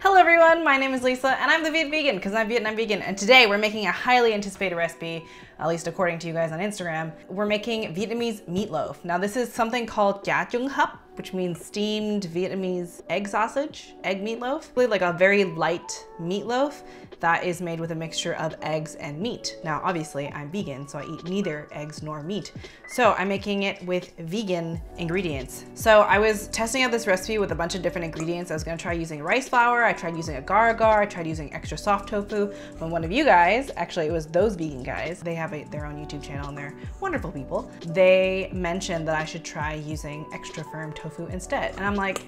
Hello everyone, my name is Lisa and I'm the Viet Vegan because I'm Vietnam vegan, and today we're making a highly anticipated recipe, at least according to you guys on Instagram. We're making Vietnamese meatloaf. Now this is something called Chả Trứng Chay, which means steamed Vietnamese egg sausage, egg meatloaf. Really like a very light meatloaf that is made with a mixture of eggs and meat. Now obviously I'm vegan, so I eat neither eggs nor meat. So I'm making it with vegan ingredients. So I was testing out this recipe with a bunch of different ingredients. I was gonna try using rice flour, I tried using agar-agar, I tried using extra soft tofu. When one of you guys, actually it was those vegan guys, they have their own YouTube channel and they're wonderful people. They mentioned that I should try using extra firm tofu instead. And I'm like,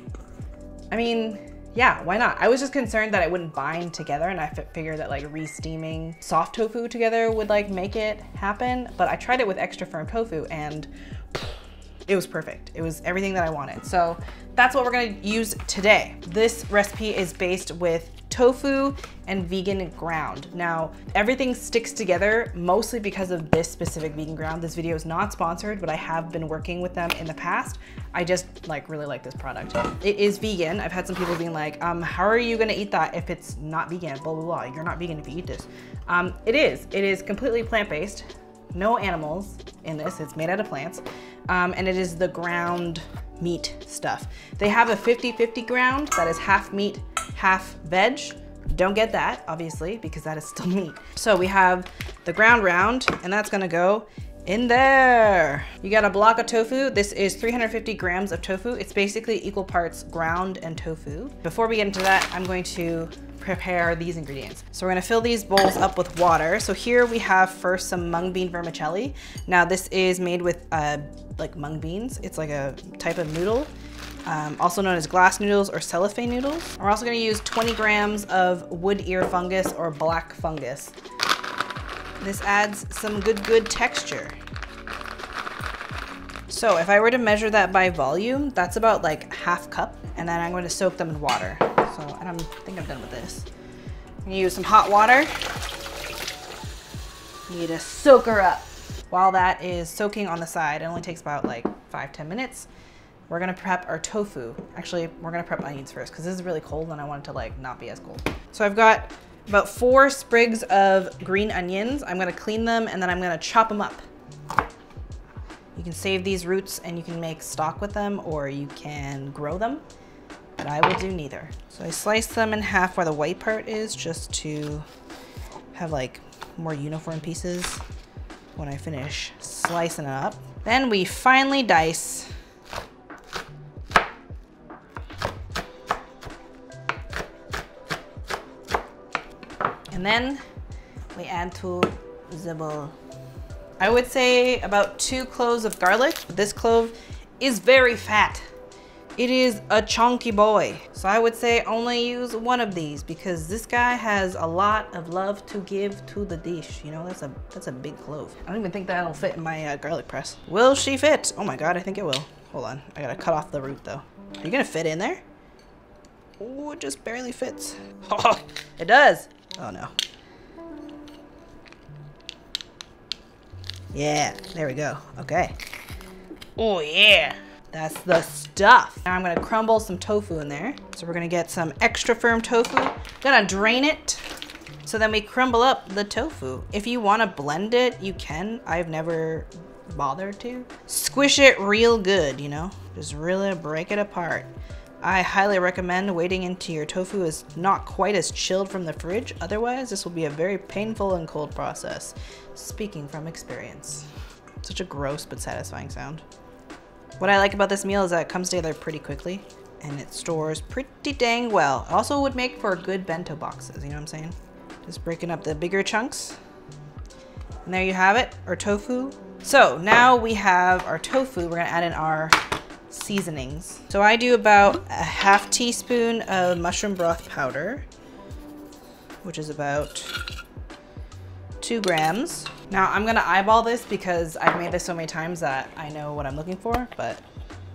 I mean, yeah, why not? I was just concerned that it wouldn't bind together, and I figured that like re-steaming soft tofu together would like make it happen. But I tried it with extra firm tofu and it was perfect. It was everything that I wanted. So that's what we're gonna use today. This recipe is based with tofu and vegan ground. Now, everything sticks together mostly because of this specific vegan ground. This video is not sponsored, but I have been working with them in the past. I just really like this product. It is vegan. I've had some people being like, how are you gonna eat that if it's not vegan? Blah, blah, blah. You're not vegan if you eat this. It is completely plant-based. No animals in this, it's made out of plants. And it is the ground meat stuff. They have a 50-50 ground that is half meat, half veg. Don't get that, obviously, because that is still meat. So we have the ground round, and that's gonna go in there. You got a block of tofu. This is 350 grams of tofu. It's basically equal parts ground and tofu. Before we get into that, I'm going to prepare these ingredients. So we're gonna fill these bowls up with water. So here we have first some mung bean vermicelli. Now this is made with like mung beans. It's like a type of noodle, also known as glass noodles or cellophane noodles. We're also gonna use 20 grams of wood ear fungus or black fungus. This adds some good texture. So if I were to measure that by volume, that's about like half cup, and then I'm going to soak them in water. So I think I'm done with this. I'm gonna use some hot water. Need to soak her up. While that is soaking on the side, it only takes about like 5-10 minutes. We're gonna prep our tofu. Actually, we're gonna prep onions first because this is really cold and I want it to like not be as cold. So I've got about 4 sprigs of green onions. I'm gonna clean them and then I'm gonna chop them up. You can save these roots and you can make stock with them, or you can grow them, but I will do neither. So I slice them in half where the white part is, just to have like more uniform pieces when I finish slicing it up. Then we finely dice. And then we add to the bowl. I would say about 2 cloves of garlic. This clove is very fat. It is a chunky boy. So I would say only use 1 of these because this guy has a lot of love to give to the dish. You know, that's a big clove. I don't even think that'll fit in my garlic press. Will she fit? Oh my God, I think it will. Hold on, I gotta cut off the root though. Are you gonna fit in there? Oh, it just barely fits. Oh, it does. Oh no. Yeah, there we go. Okay. Oh yeah, that's the stuff. Now I'm gonna crumble some tofu in there. So we're gonna get some extra firm tofu. Gonna drain it. So then we crumble up the tofu. If you wanna blend it, you can. I've never bothered to. Squish it real good, you know? Just really break it apart. I highly recommend waiting until your tofu is not quite as chilled from the fridge. Otherwise, this will be a very painful and cold process. Speaking from experience. Such a gross but satisfying sound. What I like about this meal is that it comes together pretty quickly and it stores pretty dang well. It also would make for good bento boxes, you know what I'm saying? Just breaking up the bigger chunks. And there you have it, our tofu. So now we have our tofu. We're gonna add in our seasonings. So I do about a ½ teaspoon of mushroom broth powder, which is about 2 grams. Now I'm gonna eyeball this because I've made this so many times that I know what I'm looking for, but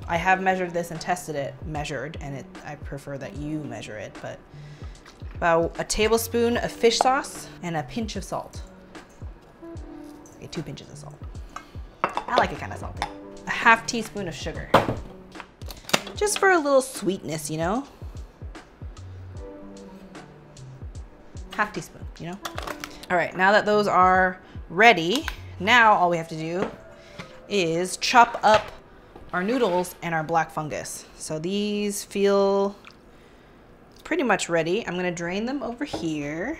I have measured this and tested it, and I prefer that you measure it, but about a tablespoon of fish sauce and a pinch of salt. Okay, 2 pinches of salt. I like it kind of salty. A ½ teaspoon of sugar. Just for a little sweetness, you know? half teaspoon, you know? All right, now that those are ready, now all we have to do is chop up our noodles and our black fungus. So these feel pretty much ready. I'm gonna drain them over here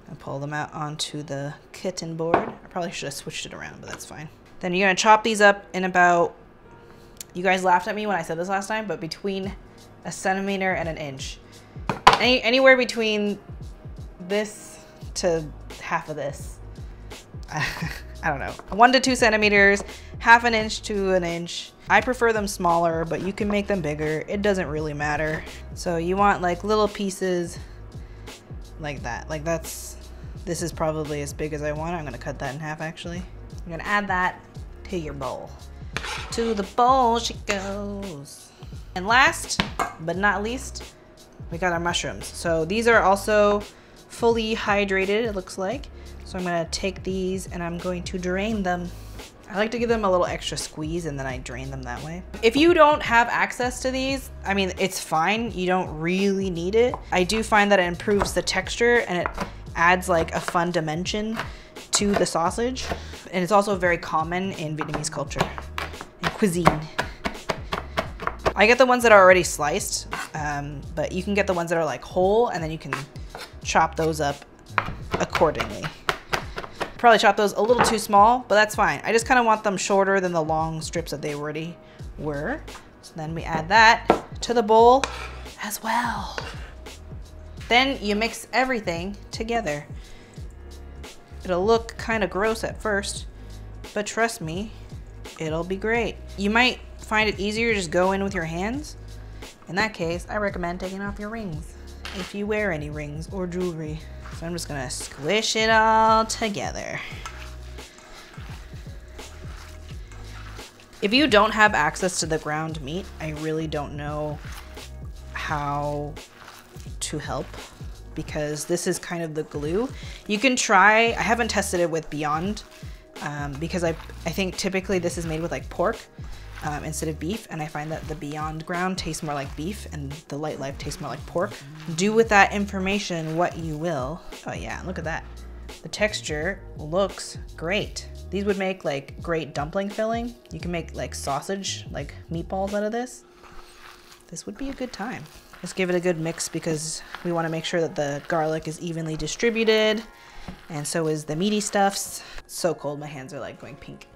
and pull them out onto the kitten board. I probably should have switched it around, but that's fine. Then you're gonna chop these up in about, you guys laughed at me when I said this last time, but between 1 centimeter and 1 inch. Anywhere between this to half of this. I don't know, 1 to 2 centimeters, half an inch to 1 inch. I prefer them smaller, but you can make them bigger. It doesn't really matter. So you want like little pieces like that. Like this is probably as big as I want. I'm gonna cut that in half actually. I'm gonna add that to your bowl. To the bowl she goes. And last but not least, we got our mushrooms. So these are also fully hydrated, it looks like. So I'm gonna take these and I'm going to drain them. I like to give them a little extra squeeze and then I drain them that way. If you don't have access to these, I mean, it's fine. You don't really need it. I do find that it improves the texture and it adds like a fun dimension to the sausage. And it's also very common in Vietnamese culture and cuisine. I get the ones that are already sliced, but you can get the ones that are like whole and then you can chop those up accordingly. Probably chop those a little too small, but that's fine. I just kind of want them shorter than the long strips that they already were. So then we add that to the bowl as well. Then you mix everything together. It'll look kind of gross at first, but trust me, it'll be great. You might find it easier to just go in with your hands. In that case, I recommend taking off your rings if you wear any rings or jewelry. So I'm just gonna squish it all together. If you don't have access to the ground meat, I really don't know how to help because this is kind of the glue. You can try, I haven't tested it with Beyond because I think typically this is made with like pork instead of beef, and I find that the Beyond ground tastes more like beef and the Light Life tastes more like pork. Do with that information what you will. Oh yeah, look at that. The texture looks great. These would make like great dumpling filling. You can make like sausage, like meatballs out of this. This would be a good time. Let's give it a good mix because we want to make sure that the garlic is evenly distributed, and so is the meaty stuffs. It's so cold, my hands are like going pink.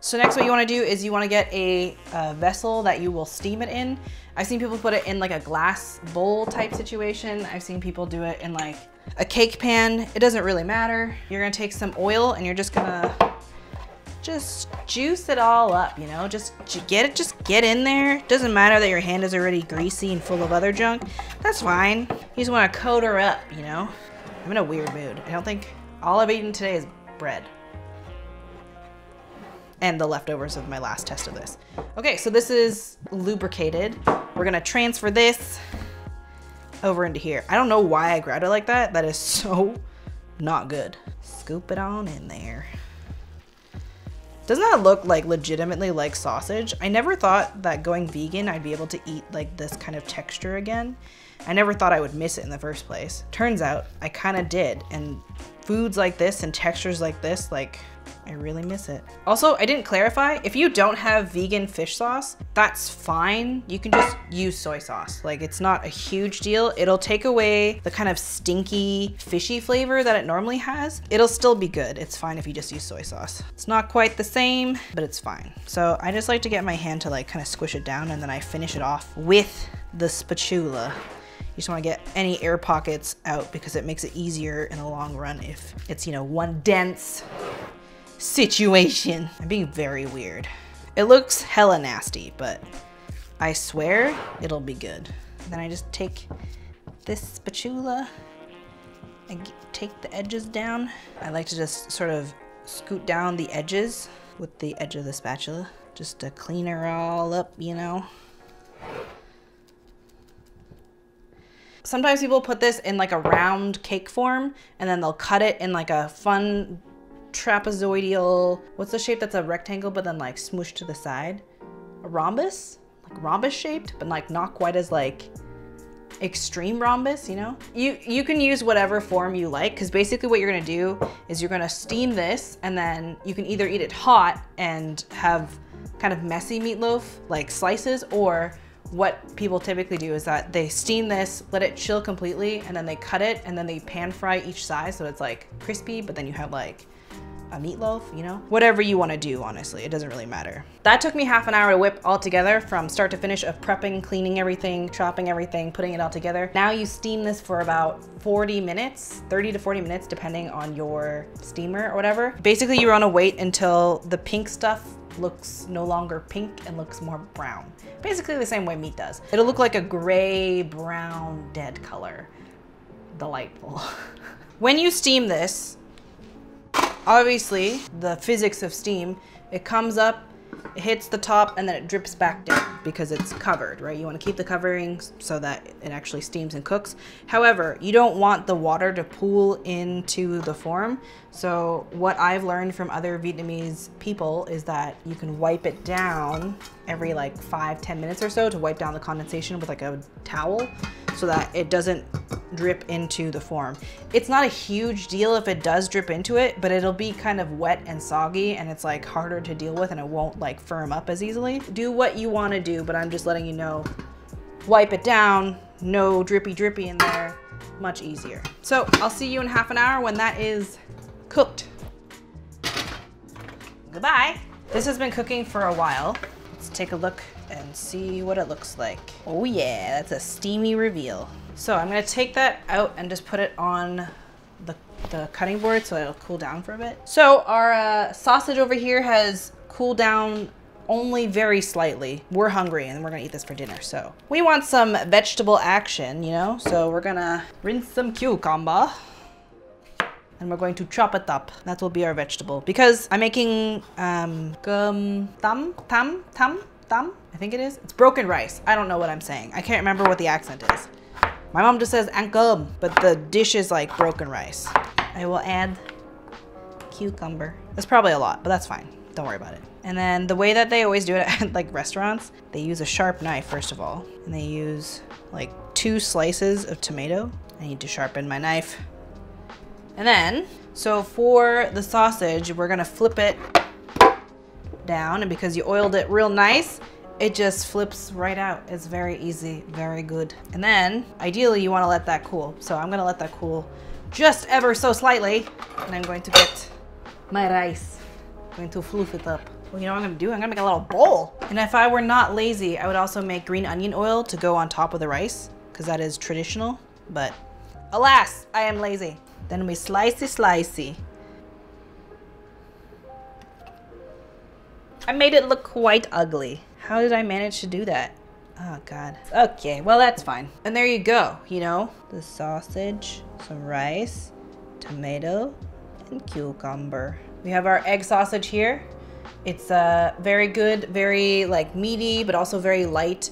So next what you want to do is you want to get a vessel that you will steam it in. I've seen people put it in like a glass bowl type situation. I've seen people do it in like a cake pan. It doesn't really matter. You're going to take some oil and you're just going to juice it all up, you know, just get in there. It doesn't matter that your hand is already greasy and full of other junk. That's fine. You just want to coat her up, you know. I'm in a weird mood. I don't think all I've eaten today is bread. And the leftovers of my last test of this. Okay, so this is lubricated. We're gonna transfer this over into here. I don't know why I grabbed it like that. That is so not good. Scoop it on in there. Doesn't that look like legitimately like sausage? I never thought that going vegan, I'd be able to eat like this kind of texture again. I never thought I would miss it in the first place. Turns out I kind of did. And foods like this and textures like this, like, I really miss it. Also, I didn't clarify, if you don't have vegan fish sauce, that's fine. You can just use soy sauce. Like, it's not a huge deal. It'll take away the kind of stinky, fishy flavor that it normally has. It'll still be good. It's fine if you just use soy sauce. It's not quite the same, but it's fine. So I just like to get my hand to like kind of squish it down, and then I finish it off with the spatula. You just want to get any air pockets out because it makes it easier in the long run if it's, you know, one dense situation. I'm being very weird. It looks hella nasty, but I swear it'll be good. Then I just take this spatula and take the edges down. I like to just sort of scoot down the edges with the edge of the spatula just to clean her all up, you know. Sometimes people put this in like a round cake form and then they'll cut it in like a fun trapezoidal, what's the shape that's a rectangle but then like smooshed to the side? A rhombus? Like rhombus shaped, but like not quite as like extreme rhombus, you know? You can use whatever form you like, because basically what you're gonna do is you're gonna steam this, and then you can either eat it hot and have kind of messy meatloaf, like slices, or what people typically do is that they steam this, let it chill completely, and then they cut it, and then they pan fry each side so it's like crispy, but then you have like a meatloaf, you know? Whatever you want to do, honestly, it doesn't really matter. That took me half an hour to whip all together from start to finish of prepping, cleaning everything, chopping everything, putting it all together. Now you steam this for about 40 minutes, 30 to 40 minutes, depending on your steamer or whatever. Basically, you want to wait until the pink stuff looks no longer pink and looks more brown. Basically the same way meat does. It'll look like a gray, brown, dead color. Delightful. When you steam this, obviously, the physics of steam, it comes up, it hits the top, and then it drips back down because it's covered, right? You want to keep the covering so that it actually steams and cooks. However, you don't want the water to pool into the form. So what I've learned from other Vietnamese people is that you can wipe it down every like 5-10 minutes or so to wipe down the condensation with like a towel so that it doesn't drip into the form. It's not a huge deal if it does drip into it, but it'll be kind of wet and soggy, and it's like harder to deal with, and it won't like firm up as easily. Do what you want to do, but I'm just letting you know, wipe it down, no drippy in there, much easier. So I'll see you in half an hour when that is cooked. Goodbye. This has been cooking for a while. Let's take a look and see what it looks like. Oh yeah, that's a steamy reveal. So I'm gonna take that out and just put it on the cutting board so it'll cool down for a bit. So our sausage over here has cooled down only very slightly. We're hungry and we're gonna eat this for dinner, so. We want some vegetable action, you know? So we're gonna rinse some cucumber and we're going to chop it up. That will be our vegetable. Because I'm making tam, I think it is. It's broken rice. I don't know what I'm saying. I can't remember what the accent is. My mom just says ăn cơm, but the dish is like broken rice. I will add cucumber. That's probably a lot, but that's fine. Don't worry about it. And then the way that they always do it at like restaurants, they use a sharp knife first of all, and they use like 2 slices of tomato. I need to sharpen my knife. And then, so for the sausage, we're gonna flip it down, and because you oiled it real nice, it just flips right out. It's very easy, very good. And then ideally you want to let that cool. So I'm going to let that cool just ever so slightly, and I'm going to get my rice. I'm going to fluff it up. Well, you know what I'm going to do? I'm going to make a little bowl. And if I were not lazy, I would also make green onion oil to go on top of the rice, because that is traditional, but alas, I am lazy. Then we slicey. I made it look quite ugly. How did I manage to do that? Oh God. Okay, well that's fine. And there you go, you know, the sausage, some rice, tomato, and cucumber. We have our egg sausage here. It's very good, very like meaty, but also very light.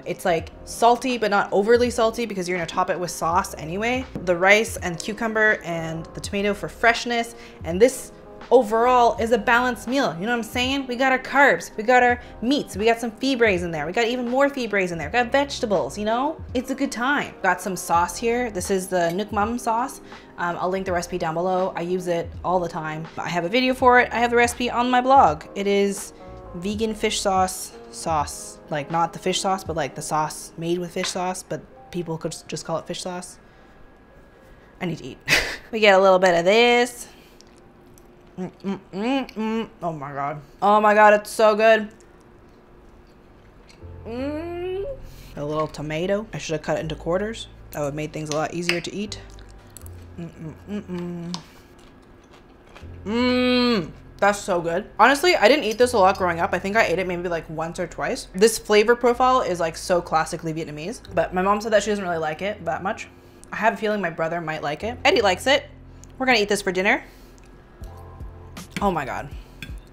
It's like salty, but not overly salty because you're gonna top it with sauce anyway. The rice and cucumber and the tomato for freshness, and this overall is a balanced meal. You know what I'm saying? We got our carbs, we got our meats, we got some fibres in there, we got even more fibres in there, we got vegetables, you know? It's a good time. Got some sauce here. This is the Nuc Mum sauce. I'll link the recipe down below. I use it all the time. I have a video for it. I have the recipe on my blog. It is vegan fish sauce, like not the fish sauce, but like the sauce made with fish sauce, but people could just call it fish sauce. I need to eat. We get a little bit of this. Oh my God. Oh my God, it's so good. A little tomato. I should have cut it into quarters. That would have made things a lot easier to eat. That's so good. Honestly, I didn't eat this a lot growing up. I think I ate it maybe like once or twice. This flavor profile is like so classically Vietnamese, but my mom said that she doesn't really like it that much. I have a feeling my brother might like it. Eddie likes it. We're gonna eat this for dinner. Oh my God.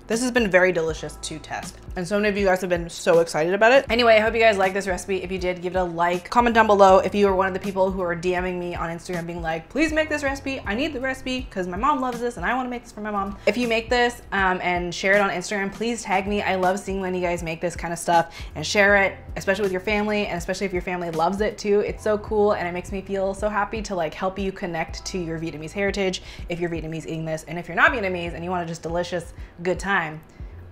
This has been very delicious to test. And so many of you guys have been so excited about it. Anyway, I hope you guys like this recipe. If you did, give it a like. Comment down below if you are one of the people who are DMing me on Instagram being like, please make this recipe. I need the recipe because my mom loves this and I want to make this for my mom. If you make this and share it on Instagram, please tag me. I love seeing when you guys make this kind of stuff, and share it, especially with your family, and especially if your family loves it too. It's so cool and it makes me feel so happy to like help you connect to your Vietnamese heritage if you're Vietnamese eating this. And if you're not Vietnamese and you want a just delicious, good time,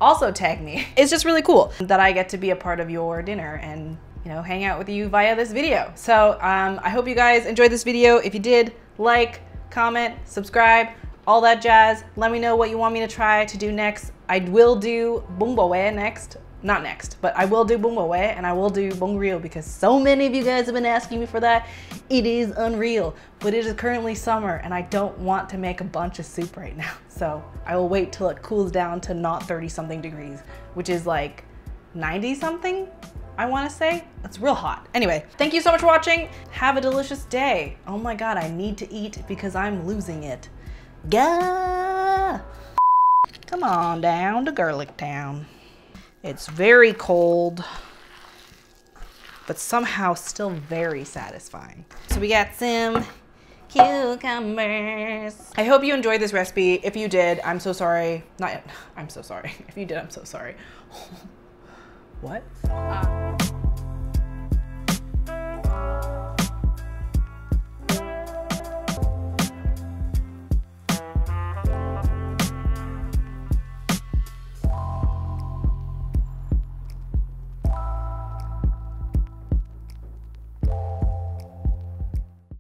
also tag me. It's just really cool that I get to be a part of your dinner and, you know, hang out with you via this video. So I hope you guys enjoyed this video. If you did, like, comment, subscribe, all that jazz. Let me know what you want me to try to do next. I will do bung bo we next. Not next, but I will do bung bo we and I will do bung reel because so many of you guys have been asking me for that. It is unreal, but it is currently summer and I don't want to make a bunch of soup right now. So I will wait till it cools down to not 30 something degrees, which is like 90 something, I want to say. It's real hot. Anyway, thank you so much for watching. Have a delicious day. Oh my God, I need to eat because I'm losing it. Gah! Come on down to Garlic Town. It's very cold, but somehow still very satisfying. So we got some cucumbers. I hope you enjoyed this recipe. If you did, I'm so sorry. Not yet. I'm so sorry. If you did, I'm so sorry. What?